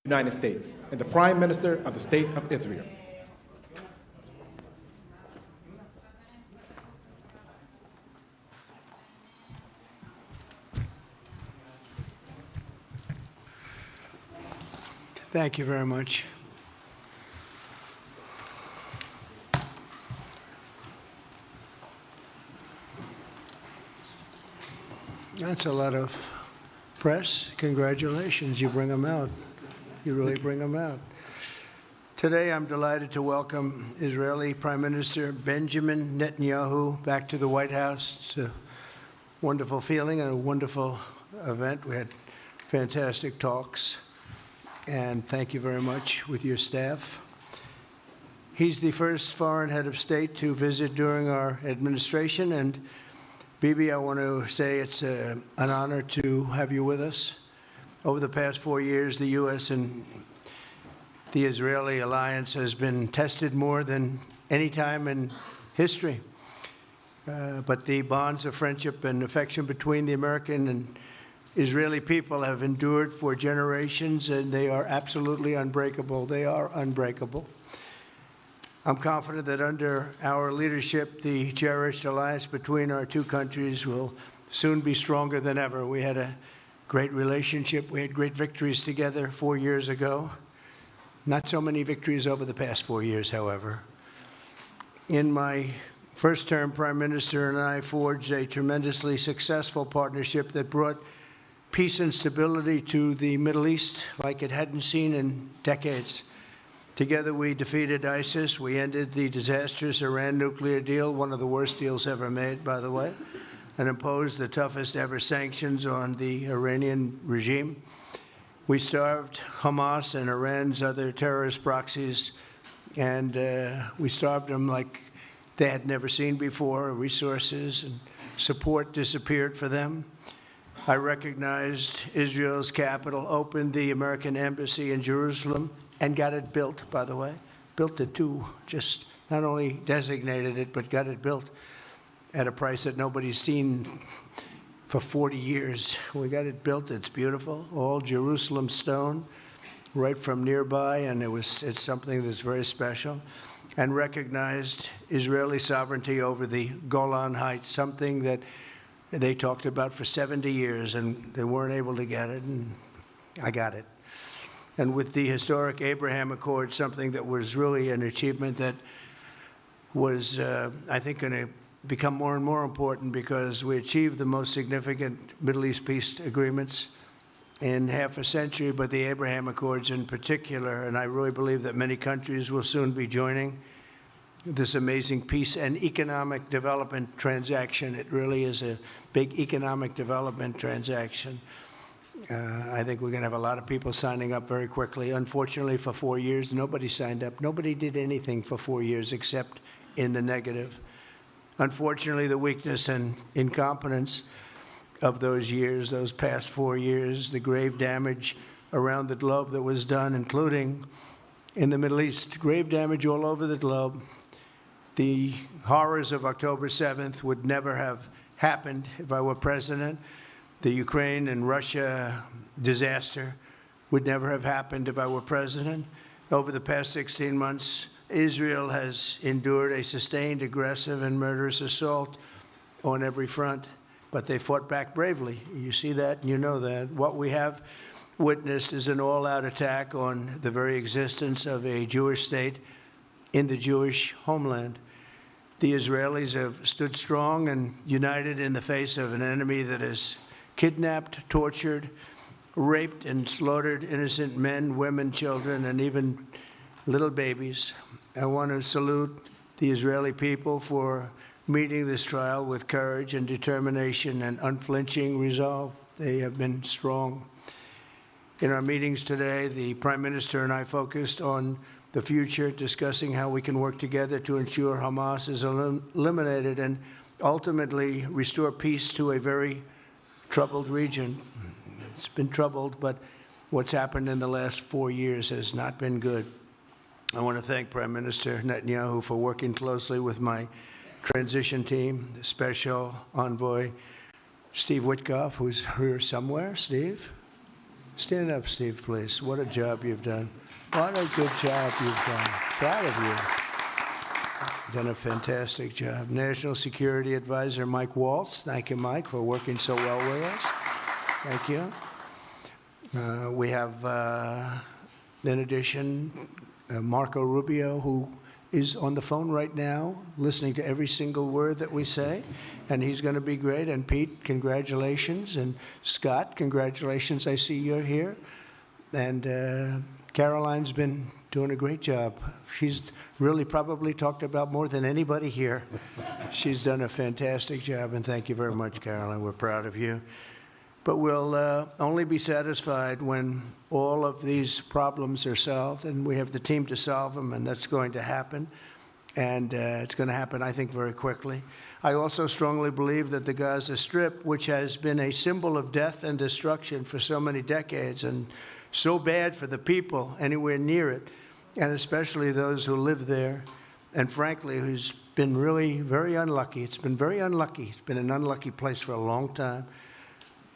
United States and the Prime Minister of the State of Israel. Thank you very much. That's a lot of press. Congratulations, you bring them out. You really bring them out. Today, I'm delighted to welcome Israeli Prime Minister Benjamin Netanyahu back to the White House. It's a wonderful feeling and a wonderful event. We had fantastic talks, and thank you very much with your staff. He's the first foreign head of state to visit during our administration, and Bibi, I want to say it's an honor to have you with us. Over the past 4 years, the U.S. and the Israeli alliance has been tested more than any time in history. But the bonds of friendship and affection between the American and Israeli people have endured for generations, and they are absolutely unbreakable. They are unbreakable. I'm confident that under our leadership, the cherished alliance between our two countries will soon be stronger than ever. We had a great relationship. We had great victories together 4 years ago. Not so many victories over the past 4 years, however. In my first term, Prime Minister and I forged a tremendously successful partnership that brought peace and stability to the Middle East like it hadn't seen in decades. Together, we defeated ISIS. We ended the disastrous Iran nuclear deal, one of the worst deals ever made, by the way, and imposed the toughest ever sanctions on the Iranian regime. We starved Hamas and Iran's other terrorist proxies, and we starved them like they had never seen before. Resources and support disappeared for them. I recognized Israel's capital, opened the American embassy in Jerusalem, and got it built, by the way. Built it too, just not only designated it, but got it built at a price that nobody's seen for 40 years. We got it built, it's beautiful, all Jerusalem stone, right from nearby, and it's something that's very special. And recognized Israeli sovereignty over the Golan Heights, something that they talked about for 70 years, and they weren't able to get it, and I got it. And with the historic Abraham Accord, something that was really an achievement that was, I think, going to become more and more important because we achieved the most significant Middle East peace agreements in half a century, but the Abraham Accords in particular, and I really believe that many countries will soon be joining this amazing peace and economic development transaction. It really is a big economic development transaction. I think we're going to have a lot of people signing up very quickly. Unfortunately, for 4 years, nobody signed up. Nobody did anything for 4 years except in the negative. Unfortunately, the weakness and incompetence of those years, those past 4 years, the grave damage around the globe that was done, including in the Middle East, grave damage all over the globe. The horrors of October 7th would never have happened if I were president. The Ukraine and Russia disaster would never have happened if I were president. Over the past 16 months, Israel has endured a sustained, aggressive, and murderous assault on every front, but they fought back bravely. You see that, and you know that. What we have witnessed is an all-out attack on the very existence of a Jewish state in the Jewish homeland. The Israelis have stood strong and united in the face of an enemy that has kidnapped, tortured, raped, and slaughtered innocent men, women, children, and even little babies. I want to salute the Israeli people for meeting this trial with courage and determination and unflinching resolve. They have been strong. In our meetings today, the Prime Minister and I focused on the future, discussing how we can work together to ensure Hamas is eliminated and ultimately restore peace to a very troubled region. It's been troubled, but what's happened in the last 4 years has not been good. I want to thank Prime Minister Netanyahu for working closely with my transition team, the Special Envoy Steve Witkoff, who's here somewhere. Steve? Stand up, Steve, please. What a job you've done. What a good job you've done. Proud of you. Done a fantastic job. National Security Advisor Mike Waltz. Thank you, Mike, for working so well with us. Thank you. We have, in addition, Marco Rubio, who is on the phone right now, listening to every single word that we say, and he's going to be great. And Pete, congratulations. And Scott, congratulations. I see you're here. And Caroline's been doing a great job. She's really probably talked about more than anybody here. She's done a fantastic job, and thank you very much, Caroline. We're proud of you. But we'll only be satisfied when all of these problems are solved, and we have the team to solve them, and that's going to happen. And it's going to happen, I think, very quickly. I also strongly believe that the Gaza Strip, which has been a symbol of death and destruction for so many decades, and so bad for the people anywhere near it, and especially those who live there, and frankly, who's been really very unlucky. It's been very unlucky. It's been an unlucky place for a long time.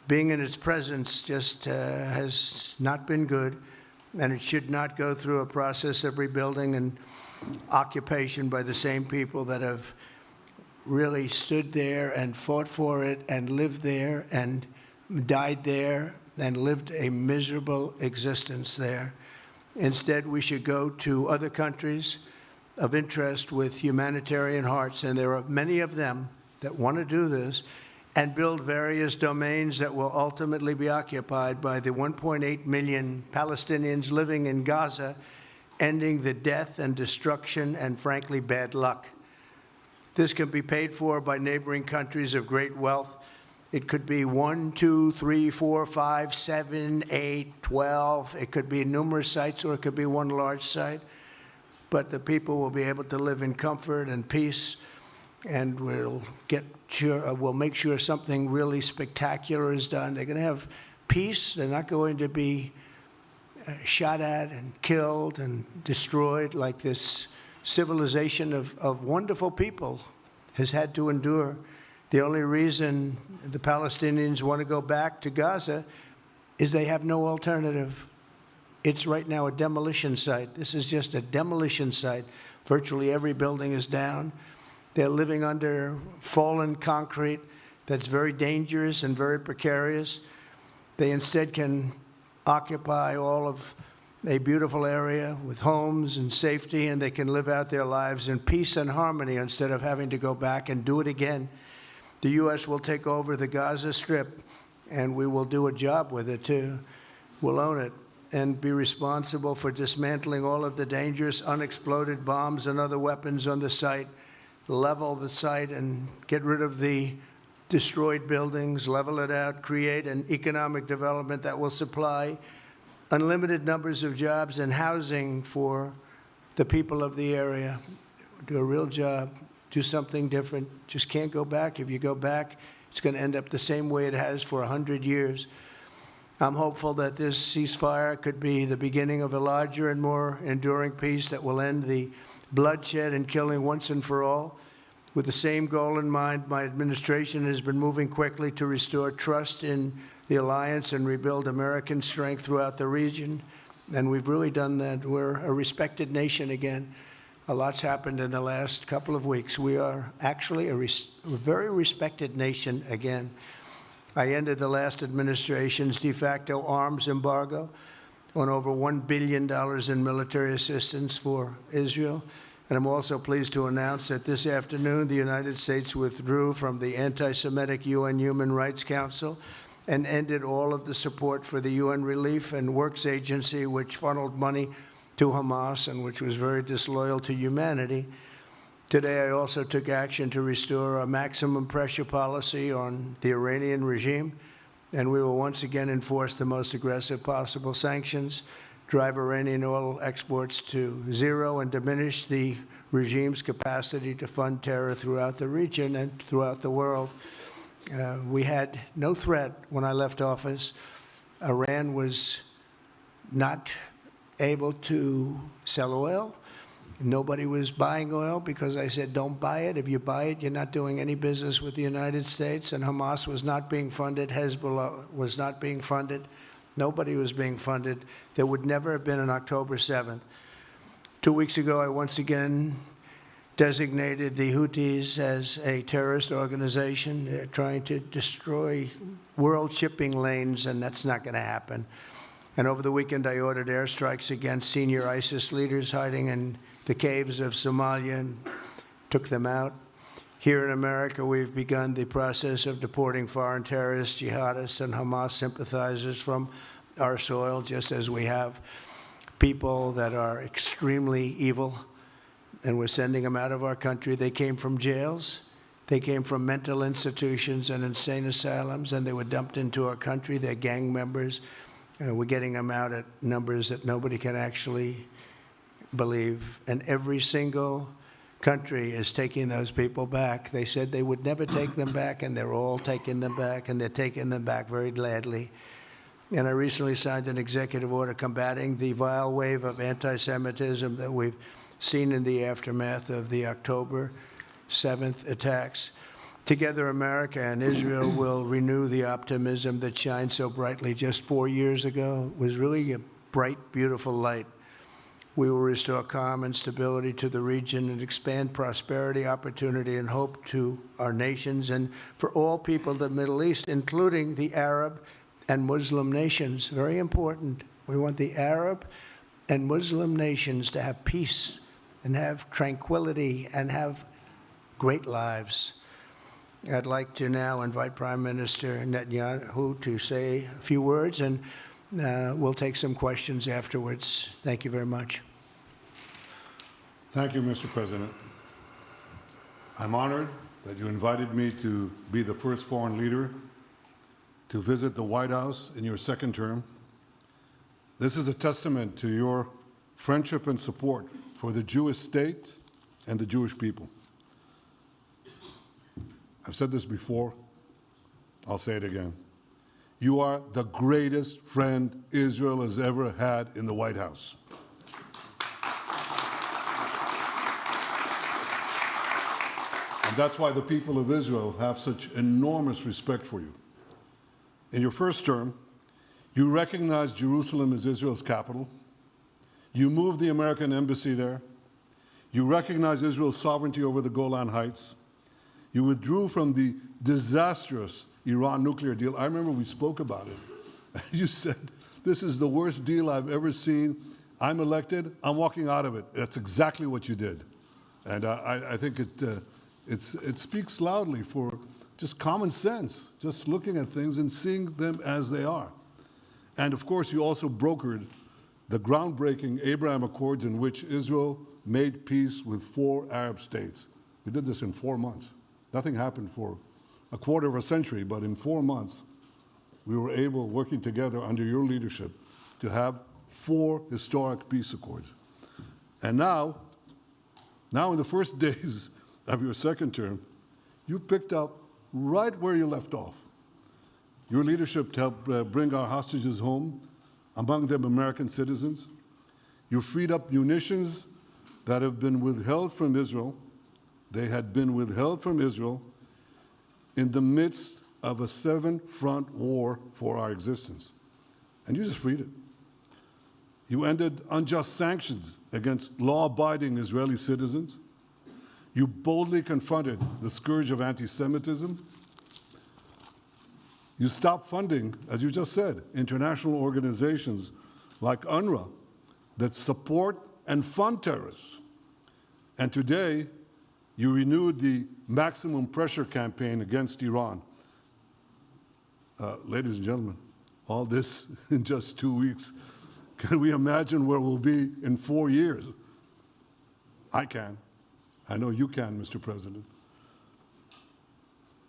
Being in its presence just has not been good, and it should not go through a process of rebuilding and occupation by the same people that have really stood there and fought for it and lived there and died there and lived a miserable existence there. Instead, we should go to other countries of interest with humanitarian hearts, and there are many of them that want to do this, and build various domains that will ultimately be occupied by the 1.8 million Palestinians living in Gaza, ending the death and destruction and, frankly, bad luck. This can be paid for by neighboring countries of great wealth. It could be 1, 2, 3, 4, 5, 7, 8, 12. It could be numerous sites, or it could be one large site. But the people will be able to live in comfort and peace, and we'll make sure something really spectacular is done. They're going to have peace. They're not going to be shot at and killed and destroyed like this civilization of wonderful people has had to endure. The only reason the Palestinians want to go back to Gaza is they have no alternative. It's right now a demolition site. This is just a demolition site. Virtually every building is down. They're living under fallen concrete that's very dangerous and very precarious. They instead can occupy all of a beautiful area with homes and safety, and they can live out their lives in peace and harmony instead of having to go back and do it again. The U.S. will take over the Gaza Strip, and we will do a job with it, too. We'll own it and be responsible for dismantling all of the dangerous unexploded bombs and other weapons on the site, level the site and get rid of the destroyed buildings, level it out, create an economic development that will supply unlimited numbers of jobs and housing for the people of the area. Do a real job, do something different. Just can't go back. If you go back, it's going to end up the same way it has for 100 years. I'm hopeful that this ceasefire could be the beginning of a larger and more enduring peace that will end the bloodshed and killing once and for all. With the same goal in mind, my administration has been moving quickly to restore trust in the alliance and rebuild American strength throughout the region. And we've really done that. We're a respected nation again. A lot's happened in the last couple of weeks. We are actually a very respected nation again. I ended the last administration's de facto arms embargo on over $1 billion in military assistance for Israel. And I'm also pleased to announce that this afternoon, the United States withdrew from the anti-Semitic UN Human Rights Council and ended all of the support for the UN Relief and Works Agency, which funneled money to Hamas and which was very disloyal to humanity. Today, I also took action to restore a maximum pressure policy on the Iranian regime, and we will once again enforce the most aggressive possible sanctions, drive Iranian oil exports to zero, and diminish the regime's capacity to fund terror throughout the region and throughout the world. We had no threat when I left office. Iran was not able to sell oil. Nobody was buying oil because I said, don't buy it. If you buy it, you're not doing any business with the United States. And Hamas was not being funded. Hezbollah was not being funded. Nobody was being funded. There would never have been an October 7th. 2 weeks ago, I once again designated the Houthis as a terrorist organization. They're trying to destroy world shipping lanes, and that's not going to happen. And over the weekend, I ordered airstrikes against senior ISIS leaders hiding in the caves of Somalia and took them out. Here in America, we've begun the process of deporting foreign terrorists, jihadists, and Hamas sympathizers from our soil, just as we have people that are extremely evil, and we're sending them out of our country. They came from jails. They came from mental institutions and insane asylums, and they were dumped into our country. They're gang members. We're getting them out at numbers that nobody can actually believe. And every single country is taking those people back. They said they would never take them back, and they're all taking them back, and they're taking them back very gladly. And I recently signed an executive order combating the vile wave of anti-Semitism that we've seen in the aftermath of the October 7th attacks. Together, America and Israel will renew the optimism that shined so brightly just 4 years ago. It was really a bright, beautiful light. We will restore calm and stability to the region and expand prosperity, opportunity, and hope to our nations and for all people of the Middle East, including the Arab and Muslim nations. Very important. We want the Arab and Muslim nations to have peace and have tranquility and have great lives. I'd like to now invite Prime Minister Netanyahu to say a few words, and we'll take some questions afterwards. Thank you very much. Thank you, Mr. President. I'm honored that you invited me to be the first foreign leader to visit the White House in your second term. This is a testament to your friendship and support for the Jewish state and the Jewish people. I've said this before, I'll say it again. You are the greatest friend Israel has ever had in the White House. And that's why the people of Israel have such enormous respect for you. In your first term, you recognized Jerusalem as Israel's capital. You moved the American embassy there. You recognized Israel's sovereignty over the Golan Heights. You withdrew from the disastrous Iran nuclear deal. I remember we spoke about it. You said, this is the worst deal I've ever seen. I'm elected, I'm walking out of it. That's exactly what you did. And I think it speaks loudly for just common sense, just looking at things and seeing them as they are. And of course, you also brokered the groundbreaking Abraham Accords in which Israel made peace with 4 Arab states. We did this in 4 months. Nothing happened for a quarter of a century, but in 4 months, we were able, working together under your leadership, to have 4 historic peace accords. And now in the first days of your second term, you picked up right where you left off. Your leadership helped bring our hostages home, among them American citizens. You freed up munitions that have been withheld from Israel. They had been withheld from Israel in the midst of a 7-front war for our existence. And you just freed it. You ended unjust sanctions against law-abiding Israeli citizens. You boldly confronted the scourge of anti-Semitism. You stopped funding, as you just said, international organizations like UNRWA that support and fund terrorists. And today, you renewed the maximum pressure campaign against Iran. Ladies and gentlemen, all this in just 2 weeks. Can we imagine where we'll be in 4 years? I can. I know you can, Mr. President.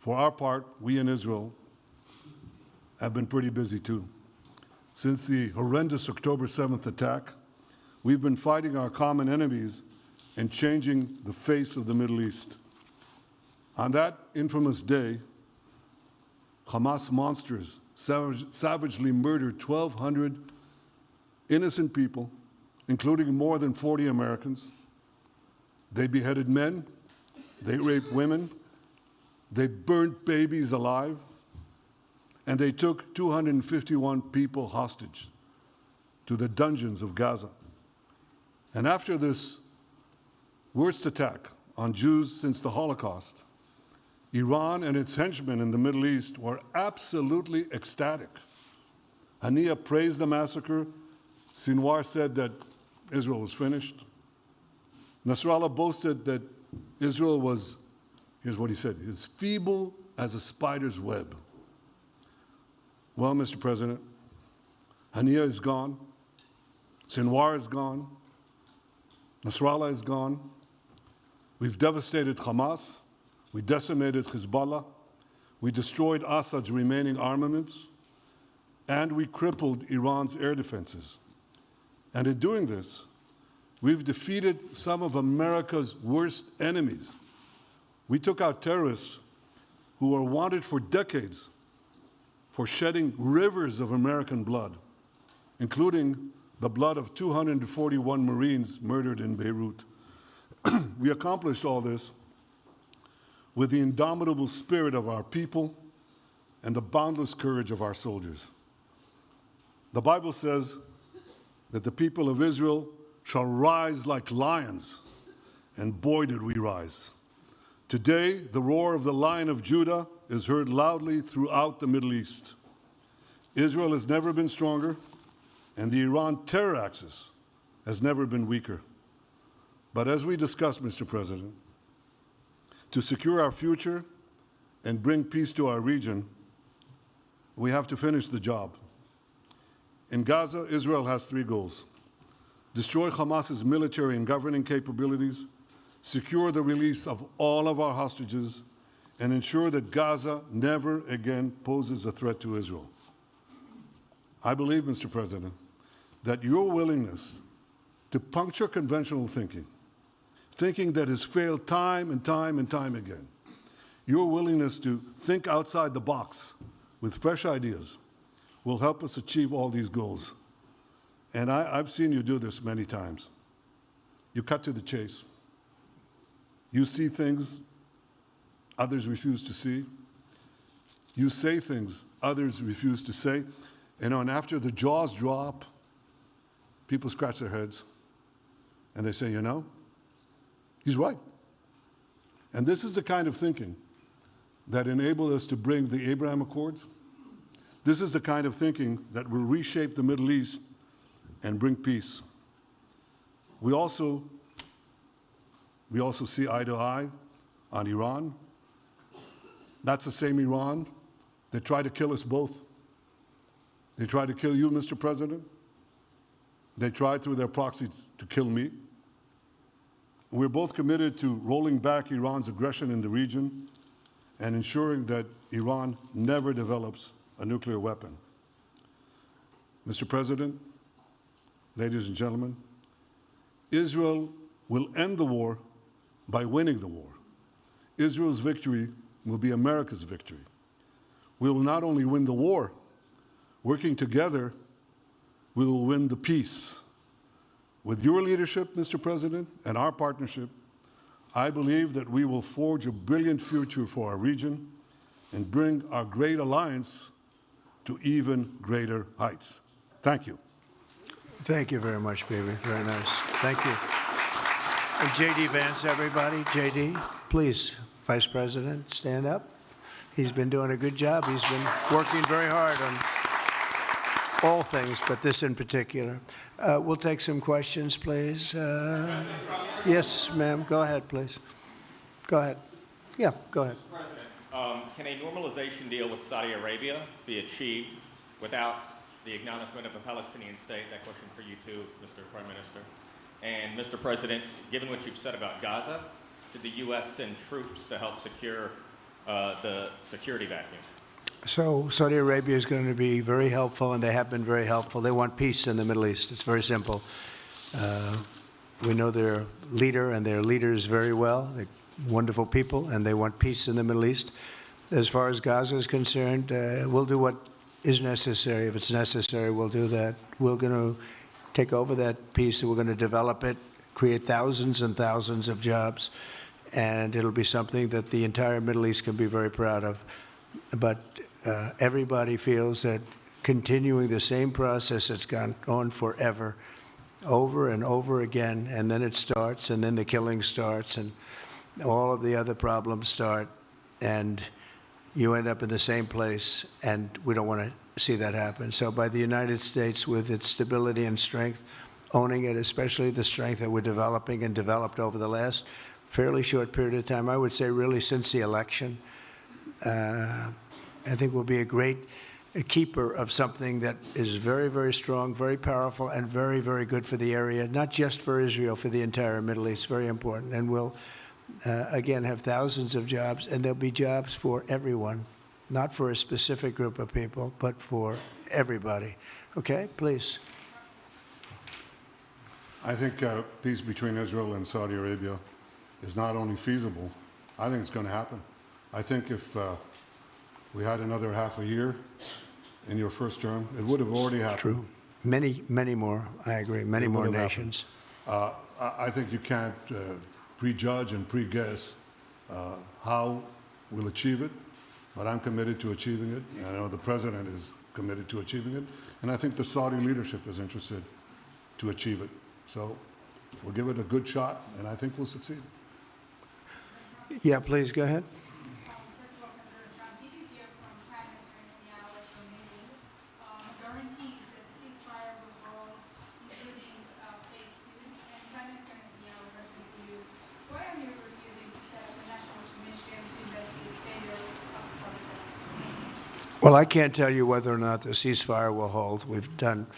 For our part, we in Israel have been pretty busy too. Since the horrendous October 7th attack, we've been fighting our common enemies and changing the face of the Middle East. On that infamous day, Hamas monsters savagely murdered 1,200 innocent people, including more than 40 Americans. They beheaded men, they raped women, they burnt babies alive, and they took 251 people hostage to the dungeons of Gaza. And after this worst attack on Jews since the Holocaust, Iran and its henchmen in the Middle East were absolutely ecstatic. Haniya praised the massacre. Sinwar said that Israel was finished. Nasrallah boasted that Israel was, here's what he said, as feeble as a spider's web. Well, Mr. President, Haniya is gone. Sinwar is gone. Nasrallah is gone. We've devastated Hamas. We decimated Hezbollah. We destroyed Assad's remaining armaments. And we crippled Iran's air defenses. And in doing this, we've defeated some of America's worst enemies. We took out terrorists who were wanted for decades for shedding rivers of American blood, including the blood of 241 Marines murdered in Beirut. We accomplished all this with the indomitable spirit of our people and the boundless courage of our soldiers. The Bible says that the people of Israel shall rise like lions, and boy did we rise. Today, the roar of the Lion of Judah is heard loudly throughout the Middle East. Israel has never been stronger, and the Iran terror axis has never been weaker. But as we discussed, Mr. President, to secure our future and bring peace to our region, we have to finish the job. In Gaza, Israel has three goals: destroy Hamas's military and governing capabilities, secure the release of all of our hostages, and ensure that Gaza never again poses a threat to Israel. I believe, Mr. President, that your willingness to puncture conventional thinking that has failed time and time and time again, your willingness to think outside the box with fresh ideas will help us achieve all these goals. And I've seen you do this many times. You cut to the chase. You see things others refuse to see. You say things others refuse to say. And after the jaws drop, people scratch their heads and they say, you know, he's right. And this is the kind of thinking that enabled us to bring the Abraham Accords. This is the kind of thinking that will reshape the Middle East and bring peace. We also see eye to eye on Iran. That's the same Iran that tried to kill us both. They tried to kill you, Mr. President. They tried through their proxies to kill me. We're both committed to rolling back Iran's aggression in the region and ensuring that Iran never develops a nuclear weapon. Mr. President, ladies and gentlemen, Israel will end the war by winning the war. Israel's victory will be America's victory. We will not only win the war, working together, we will win the peace. With your leadership, Mr. President, and our partnership, I believe that we will forge a brilliant future for our region and bring our great alliance to even greater heights. Thank you. Thank you very much, baby. Very nice. Thank you. And J.D. Vance, everybody. J.D., please, Vice President, stand up. He's been doing a good job. He's been working very hard on all things, but this in particular. We'll take some questions, please. Yes, ma'am. Go ahead, please. Go ahead. Yeah, go ahead. Mr. President, can a normalization deal with Saudi Arabia be achieved without the acknowledgement of a Palestinian state? That question for you too, Mr. Prime Minister. And Mr. President, given what you've said about Gaza, did the U.S. send troops to help secure the security vacuum? So Saudi Arabia is going to be very helpful, and they have been very helpful. They want peace in the Middle East. It's very simple. We know their leader and their leaders very well. They're wonderful people, and they want peace in the Middle East. As far as Gaza is concerned, we'll do what is necessary. If it's necessary, we'll do that. We're going to take over that piece, and we're going to develop it, create thousands and thousands of jobs, and it'll be something that the entire Middle East can be very proud of. But everybody feels that continuing the same process that's gone on forever, over and over again, and then it starts, and then the killing starts, and all of the other problems start, and you end up in the same place, and we don't want to see that happen. So by the United States, with its stability and strength, owning it, especially the strength that we're developing and developed over the last fairly short period of time, I would say really since the election, I think we'll be a great keeper of something that is very, very strong, very powerful, and very, very good for the area, not just for Israel, for the entire Middle East, very important. And we'll, again, have thousands of jobs, and there'll be jobs for everyone, not for a specific group of people, but for everybody. Okay, please. I think peace between Israel and Saudi Arabia is not only feasible, I think it's going to happen. I think if we had another half a year in your first term, it would have already happened. True. Many, many more, I agree, many more nations. I think you can't prejudge and pre-guess how we'll achieve it, but I'm committed to achieving it. And I know the president is committed to achieving it, and I think the Saudi leadership is interested to achieve it. So we'll give it a good shot, and I think we'll succeed. Yeah, please, go ahead. First of all, President Trump, did you hear from Prime Minister Netanyahu at your meeting guarantees that the ceasefire will hold, including phase 2? And Prime Minister Netanyahu wrote to you, why are you refusing to set up a national commission to investigate failures of the process? Well, I can't tell you whether or not the ceasefire will hold. We've done,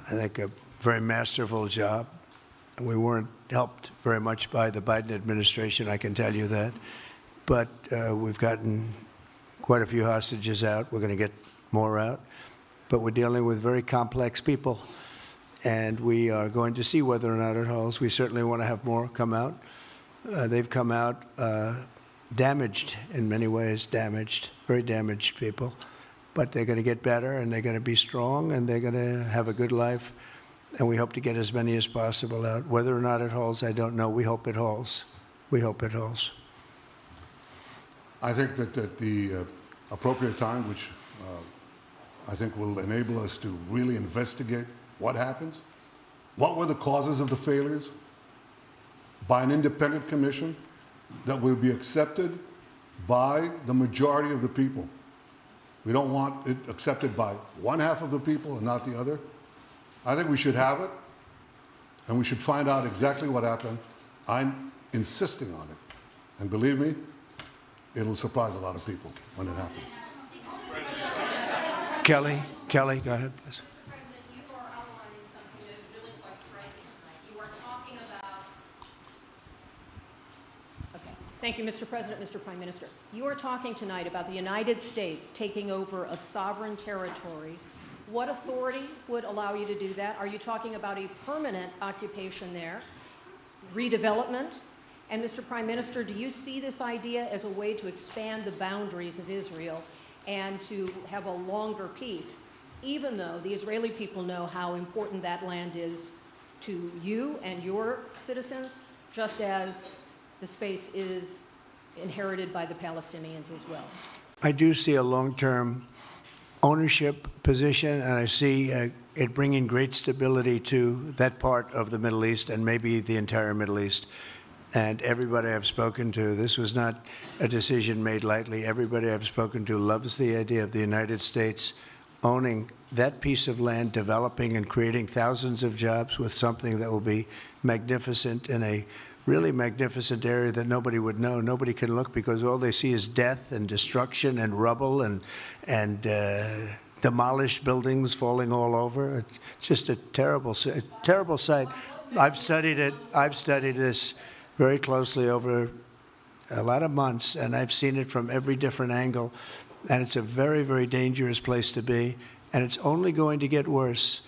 I think, a very masterful job. We weren't helped very much by the Biden administration, I can tell you that. But we've gotten quite a few hostages out. We're going to get more out. But we're dealing with very complex people. And we are going to see whether or not it holds. We certainly want to have more come out. They've come out damaged in many ways, very damaged people. But they're going to get better, and they're going to be strong, and they're going to have a good life. And we hope to get as many as possible out. Whether or not it holds, I don't know. We hope it holds. We hope it holds. I think that at the appropriate time, which I think will enable us to really investigate what happens, what were the causes of the failures, by an independent commission that will be accepted by the majority of the people. We don't want it accepted by one half of the people and not the other. I think we should have it, and we should find out exactly what happened. I'm insisting on it. And believe me, it'll surprise a lot of people when it happens. Kelly, go ahead, please. Mr. President, you are outlining something that is really quite striking tonight. You are talking about... Okay. Thank you, Mr. President, Mr. Prime Minister. You are talking tonight about the United States taking over a sovereign territory. What authority would allow you to do that? Are you talking about a permanent occupation there, redevelopment? And Mr. Prime Minister, do you see this idea as a way to expand the boundaries of Israel and to have a longer peace, even though the Israeli people know how important that land is to you and your citizens, just as the space is inherited by the Palestinians as well? I do see a long-term ownership position, and I see it bringing great stability to that part of the Middle East and maybe the entire Middle East. And everybody I've spoken to, this was not a decision made lightly. Everybody I've spoken to loves the idea of the United States owning that piece of land, developing and creating thousands of jobs with something that will be magnificent in a really magnificent area that nobody would know. Nobody can look because all they see is death and destruction and rubble and demolished buildings falling all over. It's just a terrible sight. I've studied it. I've studied this very closely over a lot of months, and I've seen it from every different angle. And it's a very, very dangerous place to be, and it's only going to get worse.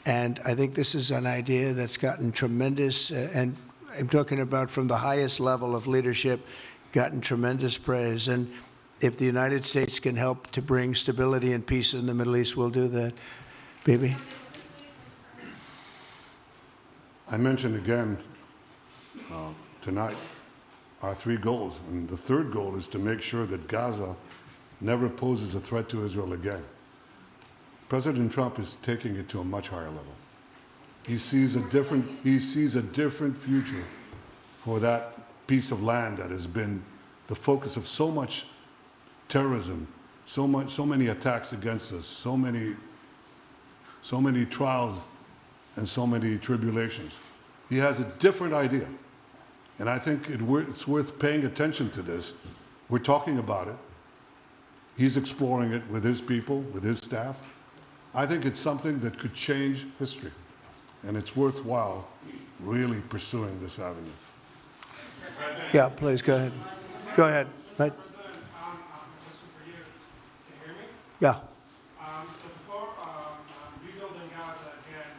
And I think this is an idea that's gotten tremendous, and I'm talking about from the highest level of leadership, gotten tremendous praise. And if the United States can help to bring stability and peace in the Middle East, we'll do that. Bibi? I mentioned again tonight our 3 goals. And the third goal is to make sure that Gaza never poses a threat to Israel again. President Trump is taking it to a much higher level. He sees a different future for that piece of land that has been the focus of so much terrorism, so many attacks against us, so many trials and so many tribulations. He has a different idea. And I think it's worth paying attention to this. We're talking about it. He's exploring it with his people, with his staff. I think it's something that could change history. And it's worthwhile really pursuing this avenue. Yeah, please, go ahead. Go ahead. Right. President, a question for you. Can you hear me? Yeah. So before rebuilding Gaza again,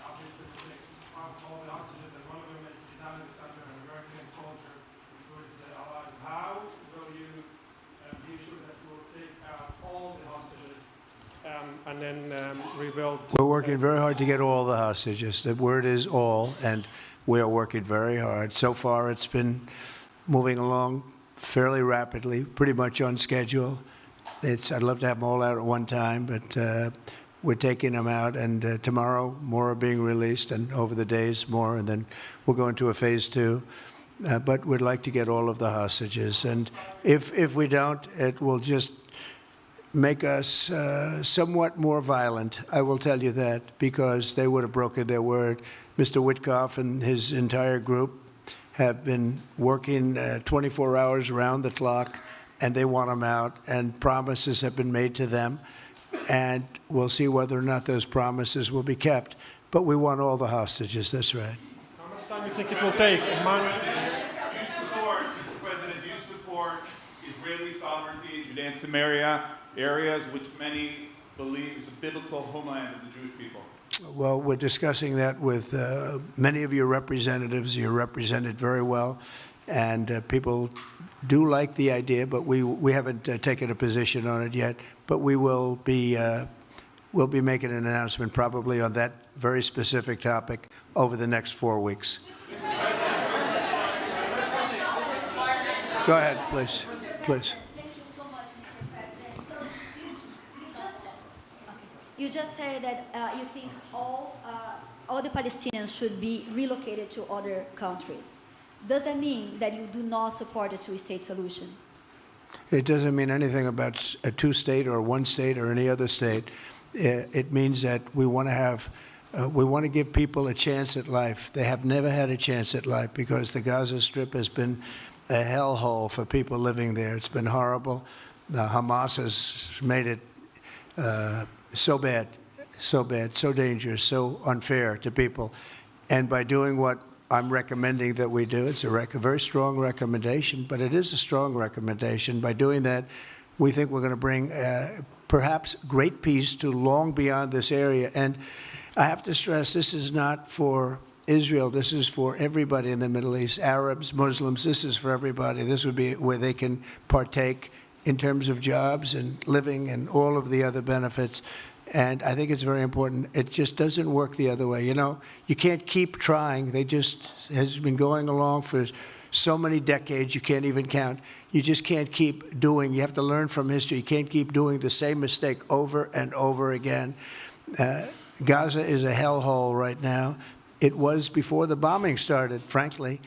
obviously we take all the hostages, and one of them is Netanyahu, an American soldier who is alive. How will you be sure that you will take out all the hostages and then rebuild? We're working very hard to get all the hostages. The word is all, and we are working very hard. So far, it's been moving along fairly rapidly, pretty much on schedule. I'd love to have them all out at one time, but we're taking them out, and tomorrow more are being released, and over the days more, and then we'll go into a phase 2. But we'd like to get all of the hostages, and if we don't, it will just make us somewhat more violent. I will tell you that, because they would have broken their word. Mr. Witkoff and his entire group have been working 24 hours around the clock, and they want them out, and promises have been made to them, and we'll see whether or not those promises will be kept. But we want all the hostages, that's right. How much time do you think it will take? A month? Do you support, Mr. President, do you support Israeli sovereignty in Judea and Samaria, areas which many believe is the biblical homeland of the Jewish people? Well, we're discussing that with many of your representatives. You're represented very well, and people do like the idea, but we haven't taken a position on it yet. But we will be we'll be making an announcement probably on that very specific topic over the next 4 weeks. Go ahead, please. Please. Thank you so much, Mr. President. So you just said that you think all the Palestinians should be relocated to other countries. Does that mean that you do not support a two-state solution? It doesn't mean anything about a two-state or one state or any other state. It means that we want to have, we want to give people a chance at life. They have never had a chance at life because the Gaza Strip has been a hellhole for people living there. It's been horrible. Hamas has made it so bad, so dangerous, so unfair to people. And by doing what I'm recommending that we do, it's a very strong recommendation, but it is a strong recommendation. By doing that, we think we're going to bring perhaps great peace to long beyond this area. And I have to stress, this is not for Israel. This is for everybody in the Middle East, Arabs, Muslims. This is for everybody. This would be where they can partake in terms of jobs and living and all of the other benefits. And I think it's very important. It just doesn't work the other way. You know, you can't keep trying. They just has been going along for so many decades, you can't even count. You just can't keep doing. You have to learn from history. You can't keep doing the same mistake over and over again. Gaza is a hellhole right now. It was before the bombing started, frankly.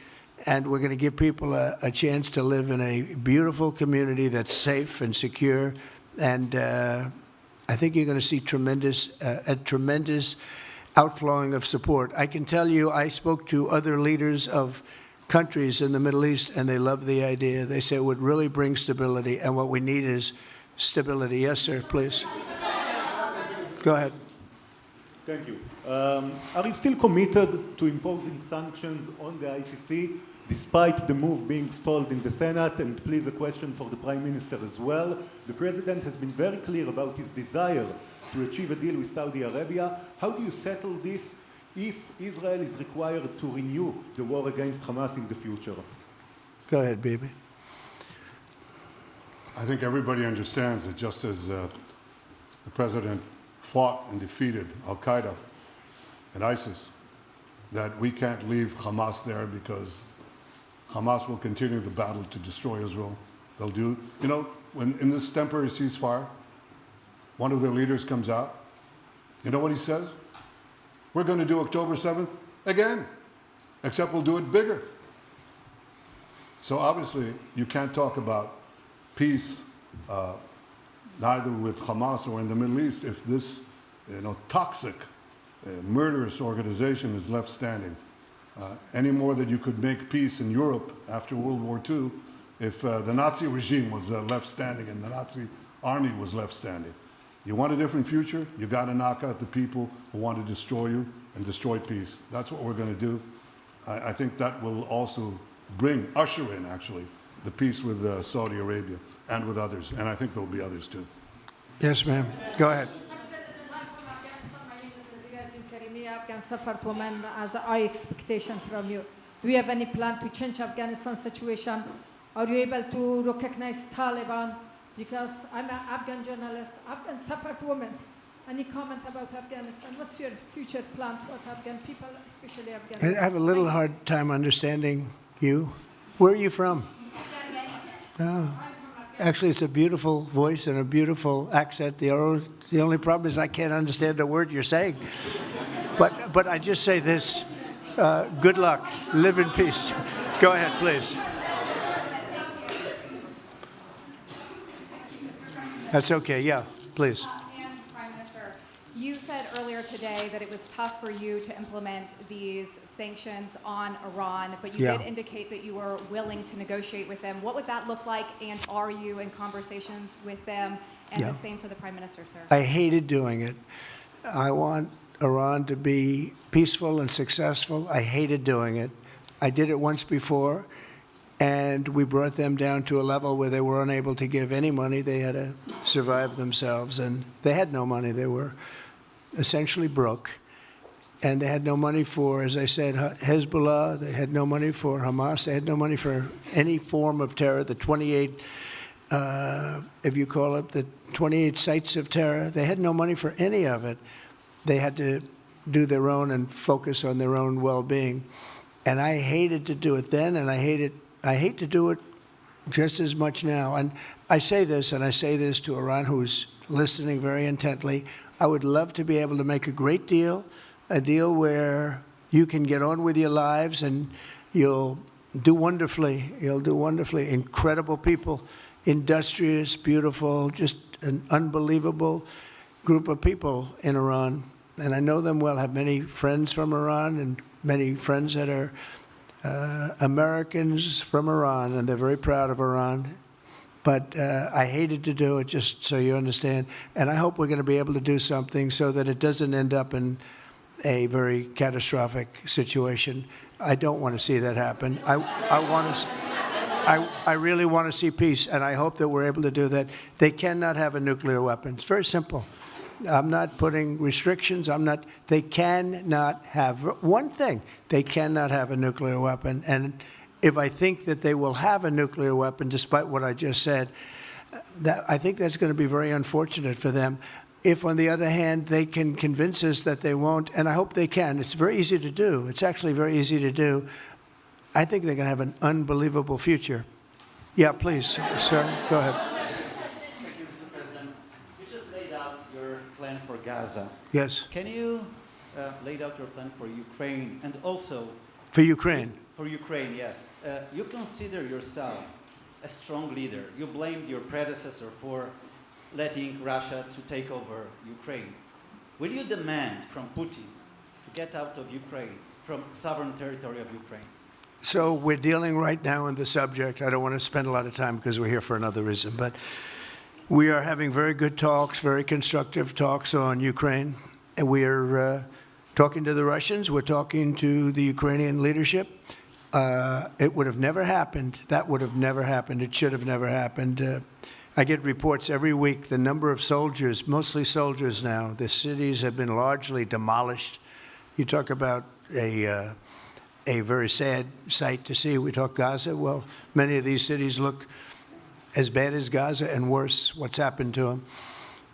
And we're going to give people a chance to live in a beautiful community that's safe and secure. And I think you're going to see a tremendous outflowing of support. I can tell you, I spoke to other leaders of countries in the Middle East, and they love the idea. They say it would really bring stability, and what we need is stability. Yes, sir, please. Go ahead. Thank you. Are you still committed to imposing sanctions on the ICC, despite the move being stalled in the Senate? And please, a question for the Prime Minister as well. The President has been very clear about his desire to achieve a deal with Saudi Arabia. How do you settle this if Israel is required to renew the war against Hamas in the future? Go ahead, Bibi. I think everybody understands that just as the President fought and defeated Al-Qaeda and ISIS, that we can't leave Hamas there because Hamas will continue the battle to destroy Israel. They'll do, you know, when in this temporary ceasefire, one of their leaders comes out, you know what he says? We're going to do October 7th again, except we'll do it bigger. So obviously, you can't talk about peace neither with Hamas or in the Middle East if this toxic, murderous organization is left standing. Any more that you could make peace in Europe after World War II if the Nazi regime was left standing and the Nazi army was left standing. You want a different future? You got to knock out the people who want to destroy you and destroy peace. That's what we're going to do. I think that will also usher in, actually, the peace with Saudi Arabia and with others. And I think there will be others, too. Yes, ma'am. Go ahead. Afghanistan for women as high expectation from you. Do you have any plan to change Afghanistan situation? Are you able to recognize Taliban? Because I'm an Afghan journalist, Afghan suffered woman. Any comment about Afghanistan? What's your future plan for Afghan people, especially Afghanistan? I have a little hard time understanding you. Where are you from? Oh. Actually, it's a beautiful voice and a beautiful accent. The only problem is I can't understand a word you're saying. But I just say this, good luck, live in peace. Go ahead, please. That's okay, yeah, please. And Prime Minister, you said earlier today that it was tough for you to implement these sanctions on Iran, but you did indicate that you were willing to negotiate with them. What would that look like, and are you in conversations with them? And the same for the Prime Minister, sir. I hated doing it. I want Iran to be peaceful and successful. I hated doing it. I did it once before, and we brought them down to a level where they were unable to give any money. They had to survive themselves, and they had no money. They were essentially broke, and they had no money for, as I said, Hezbollah. They had no money for Hamas. They had no money for any form of terror. The 28, if you call it, the 28 sites of terror, they had no money for any of it. They had to do their own and focus on their own well-being. And I hated to do it then, and I hate to do it just as much now. And I say this, and I say this to Iran, who's listening very intently. I would love to be able to make a great deal, a deal where you can get on with your lives and you'll do wonderfully. You'll do wonderfully. Incredible people, industrious, beautiful, just an unbelievable group of people in Iran. And I know them well, have many friends from Iran and many friends that are Americans from Iran, and they're very proud of Iran. But I hated to do it, just so you understand. And I hope we're going to be able to do something so that it doesn't end up in a very catastrophic situation. I don't want to see that happen. I really want to see peace, and I hope that we're able to do that. They cannot have a nuclear weapon. It's very simple. I'm not putting restrictions. They cannot have one thing. They cannot have a nuclear weapon. And if I think that they will have a nuclear weapon, despite what I just said, I think that's going to be very unfortunate for them. If, on the other hand, they can convince us that they won't, and I hope they can. It's very easy to do. It's actually very easy to do. I think they're going to have an unbelievable future. Yeah, please, sir, go ahead. Thank you, Mr. President. You just laid out your plan for Gaza. Yes. Can you lay out your plan for Ukraine and also... For Ukraine? For Ukraine, yes. You consider yourself a strong leader. You blamed your predecessor for letting Russia to take over Ukraine. Will you demand from Putin to get out of Ukraine, from sovereign territory of Ukraine? So we're dealing right now in the subject. I don't want to spend a lot of time because we're here for another reason, but we are having very good talks, very constructive talks on Ukraine. And we are talking to the Russians. We're talking to the Ukrainian leadership. It would have never happened. That would have never happened. It should have never happened. I get reports every week, the number of soldiers, mostly soldiers now. The cities have been largely demolished. You talk about a very sad sight to see. We talk Gaza. Well, many of these cities look as bad as Gaza and worse, what's happened to them.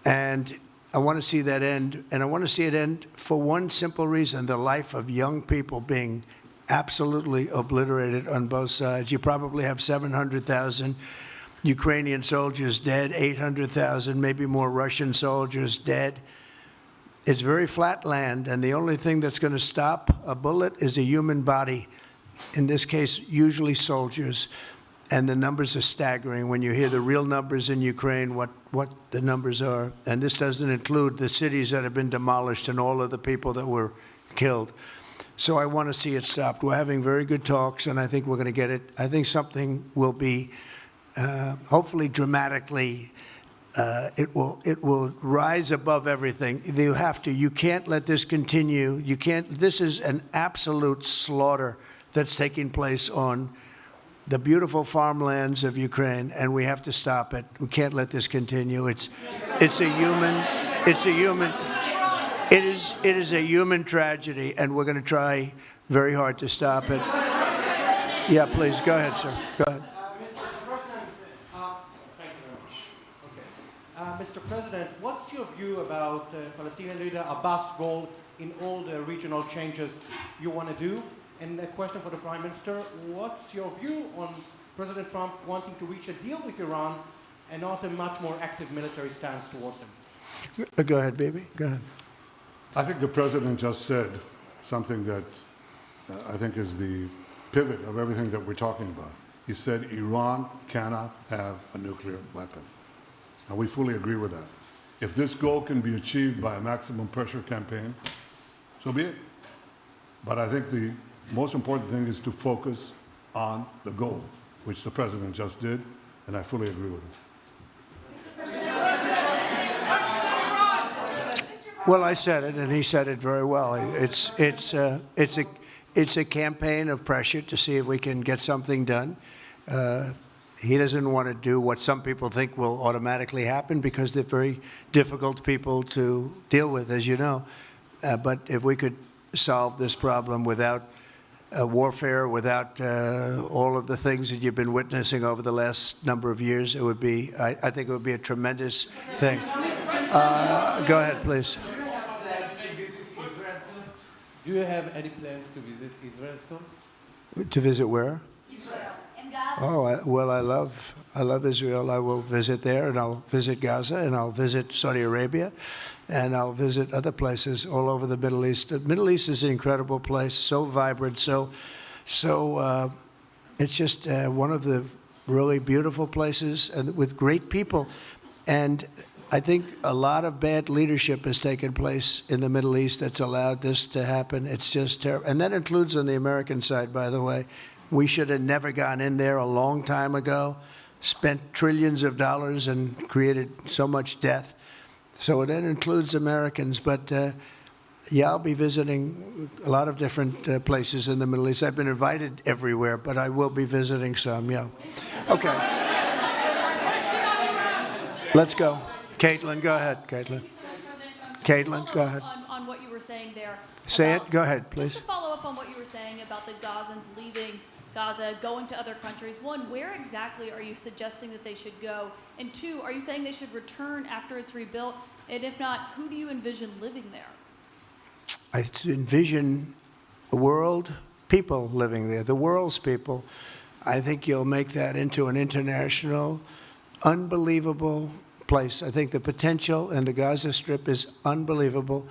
And I want to see that end. And I want to see it end for one simple reason, the life of young people being absolutely obliterated on both sides. You probably have 700,000 Ukrainian soldiers dead, 800,000, maybe more Russian soldiers dead. It's very flat land, and the only thing that's going to stop a bullet is a human body, in this case, usually soldiers. And the numbers are staggering when you hear the real numbers in Ukraine, what the numbers are. And this doesn't include the cities that have been demolished and all of the people that were killed. So I want to see it stopped. We're having very good talks, and I think we're going to get it. I think something will be hopefully dramatically, it will rise above everything. You can't let this continue. This is an absolute slaughter that's taking place on the beautiful farmlands of Ukraine, and we have to stop it. We can't let this continue. It is a human tragedy, and we're going to try very hard to stop it. Yeah, please, go ahead, sir. Go ahead. Mr. President, what's your view about Palestinian leader Abbas' role in all the regional changes you want to do? And a question for the Prime Minister, what's your view on President Trump wanting to reach a deal with Iran and not a much more active military stance towards him? Go ahead, baby. Go ahead. I think the President just said something that I think is the pivot of everything that we're talking about. He said Iran cannot have a nuclear weapon. And we fully agree with that. If this goal can be achieved by a maximum pressure campaign, so be it. But I think the most important thing is to focus on the goal, which the President just did, and I fully agree with him. Well, I said it, and he said it very well. It's a campaign of pressure to see if we can get something done. He doesn't want to do what some people think will automatically happen because they're very difficult people to deal with, as you know. But if we could solve this problem without warfare, without all of the things that you've been witnessing over the last number of years, it would be, I think it would be a tremendous thing. Go ahead, please. Do you have any plans to visit Israel soon? To visit where? Israel and Gaza. Oh, well, I love Israel. I will visit there, and I'll visit Gaza, and I'll visit Saudi Arabia, and I'll visit other places all over the Middle East. The Middle East is an incredible place, so vibrant, so it's just one of the really beautiful places and with great people. And I think a lot of bad leadership has taken place in the Middle East that's allowed this to happen. It's just terrible. And that includes on the American side, by the way. We should have never gone in there a long time ago, spent trillions of dollars and created so much death. So that includes Americans. But yeah, I'll be visiting a lot of different places in the Middle East. I've been invited everywhere, but I will be visiting some, yeah. Okay. Let's go. Caitlin, go ahead, Caitlin. Caitlin, go ahead. On what you were saying there. Say it. Go ahead, please. Just to follow up on what you were saying about the Gazans leaving Gaza, going to other countries. One, where exactly are you suggesting that they should go? And two, are you saying they should return after it's rebuilt? And if not, who do you envision living there? I envision a world, people living there, the world's people. I think you'll make that into an international, unbelievable place. I think the potential in the Gaza Strip is unbelievable.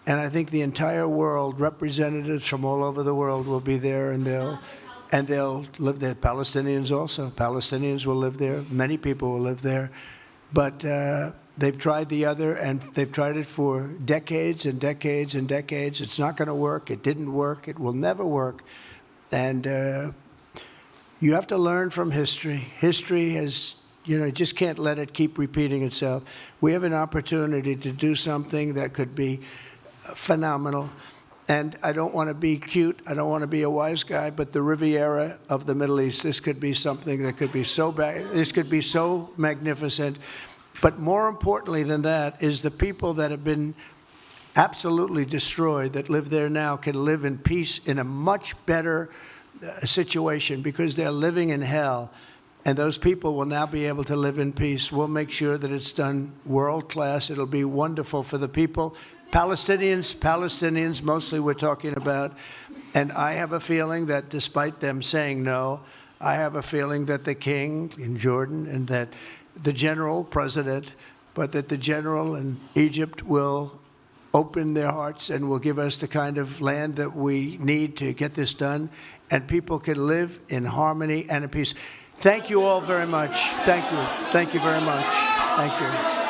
And I think the entire world, representatives from all over the world will be there, and they'll live there. Palestinians also. Palestinians will live there. Many people will live there. But they've tried the other, and they've tried it for decades and decades and decades. It's not going to work. It didn't work. It will never work. And you have to learn from history. History has, you just can't let it keep repeating itself. We have an opportunity to do something that could be phenomenal. And I don't want to be cute. I don't want to be a wise guy, but the Riviera of the Middle East, this could be something that could be so bad. This could be so magnificent. But more importantly than that is the people that have been absolutely destroyed that live there now can live in peace in a much better situation because they're living in hell. And those people will now be able to live in peace. We'll make sure that it's done world class. It'll be wonderful for the people. Palestinians mostly we're talking about. And I have a feeling that despite them saying no, I have a feeling that the king in Jordan and that the general president, but that the general in Egypt will open their hearts and will give us the kind of land that we need to get this done, and people can live in harmony and in peace. Thank you all very much. Thank you. Thank you very much. Thank you.